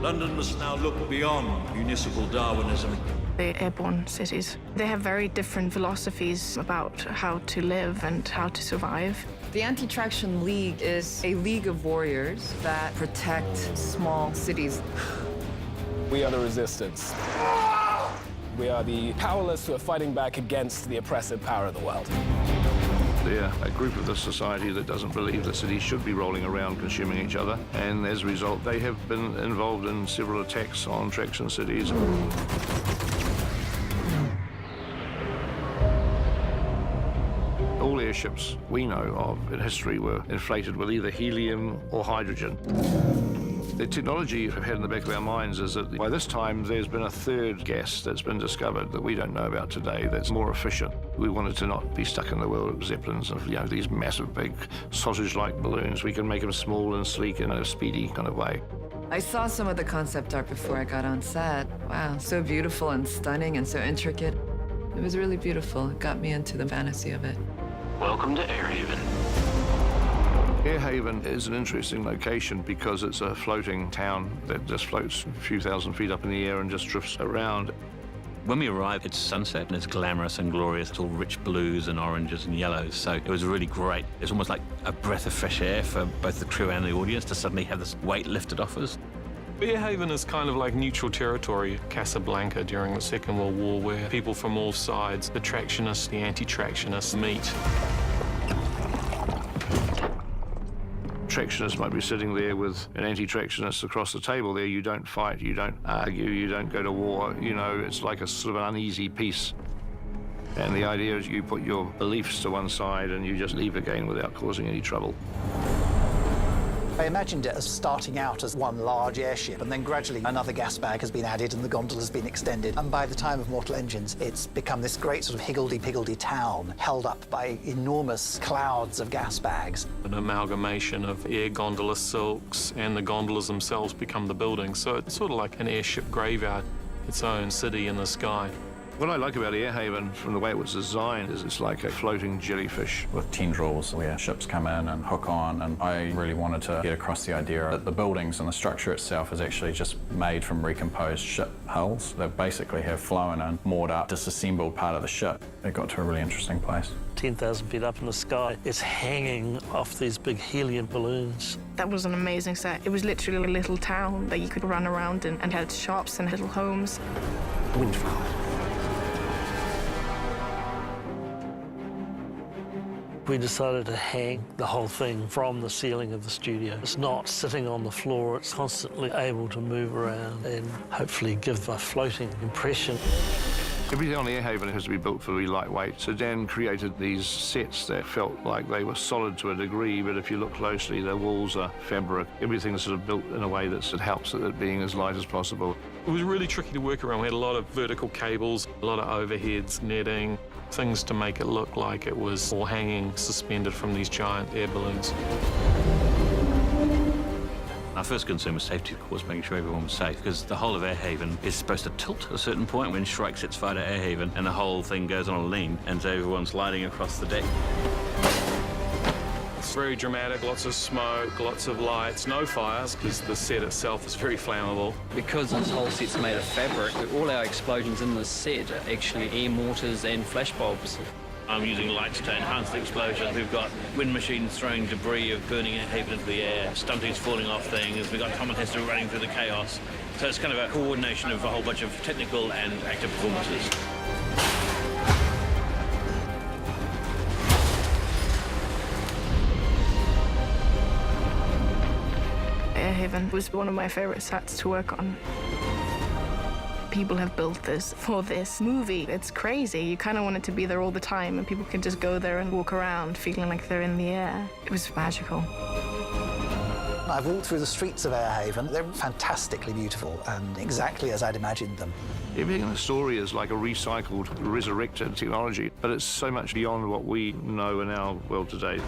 London must now look beyond municipal Darwinism. The airborne cities, they have very different philosophies about how to live and how to survive. The Anti-Traction League is a league of warriors that protect small cities. We are the resistance. We are the powerless who are fighting back against the oppressive power of the world. They're a group of the society that doesn't believe that cities should be rolling around consuming each other, and as a result they have been involved in several attacks on traction cities. All airships we know of in history were inflated with either helium or hydrogen. The technology we've had in the back of our minds is that by this time there's been a third gas that's been discovered that we don't know about today that's more efficient. We wanted to not be stuck in the world of Zeppelins and these massive big sausage-like balloons. We can make them small and sleek in a speedy kind of way. I saw some of the concept art before I got on set. Wow, so beautiful and stunning and so intricate. It was really beautiful. It got me into the fantasy of it. Welcome to Airhaven. Airhaven is an interesting location because it's a floating town that just floats a few thousand feet up in the air and just drifts around. When we arrived, it's sunset and it's glamorous and glorious. It's all rich blues and oranges and yellows, so it was really great. It's almost like a breath of fresh air for both the crew and the audience to suddenly have this weight lifted off us. Airhaven is kind of like neutral territory, Casablanca during the Second World War, where people from all sides, the tractionists, the anti-tractionists, meet. Tractionists might be sitting there with an anti-tractionist across the table there. You don't fight, you don't argue, you don't go to war. It's like a sort of an uneasy peace. And the idea is you put your beliefs to one side and you just leave again without causing any trouble. I imagined it as starting out as one large airship, and then gradually another gas bag has been added and the gondola has been extended. And by the time of Mortal Engines, it's become this great sort of higgledy-piggledy town held up by enormous clouds of gas bags. An amalgamation of air gondola silks, and the gondolas themselves become the buildings. So it's sort of like an airship graveyard, its own city in the sky. What I like about Airhaven, from the way it was designed, is it's like a floating jellyfish. With tendrils where ships come in and hook on, and I really wanted to get across the idea that the buildings and the structure itself is actually just made from recomposed ship hulls. They basically have flown and moored up, disassembled part of the ship. It got to a really interesting place. 10,000 feet up in the sky, it's hanging off these big helium balloons. That was an amazing set. It was literally a little town that you could run around in and had shops and little homes. Windflower. We decided to hang the whole thing from the ceiling of the studio. It's not sitting on the floor, it's constantly able to move around and hopefully give a floating impression. Everything on Airhaven has to be built to be lightweight, so Dan created these sets that felt like they were solid to a degree, but if you look closely, the walls are fabric. Everything's sort of built in a way that helps it being as light as possible. It was really tricky to work around. We had a lot of vertical cables, a lot of overheads, netting, things to make it look like it was all hanging suspended from these giant air balloons. Our first concern was safety, of course, making sure everyone was safe, because the whole of Airhaven is supposed to tilt at a certain point when Shrike sets fire to Airhaven, and the whole thing goes on a lean, and so everyone's sliding across the deck. It's very dramatic, lots of smoke, lots of lights, no fires, because the set itself is very flammable. Because this whole set's made of fabric, all our explosions in this set are actually air mortars and flashbulbs. I'm using lights to enhance the explosion. We've got wind machines throwing debris of burning Airhaven into the air, stunties falling off things. We've got commentators running through the chaos. So it's kind of a coordination of a whole bunch of technical and actor performances. Airhaven was one of my favorite sets to work on. People have built this for this movie. It's crazy. You kind of want it to be there all the time, and people can just go there and walk around feeling like they're in the air. It was magical. I've walked through the streets of Airhaven. They're fantastically beautiful and exactly as I'd imagined them. Everything in the story is like a recycled, resurrected technology, but it's so much beyond what we know in our world today.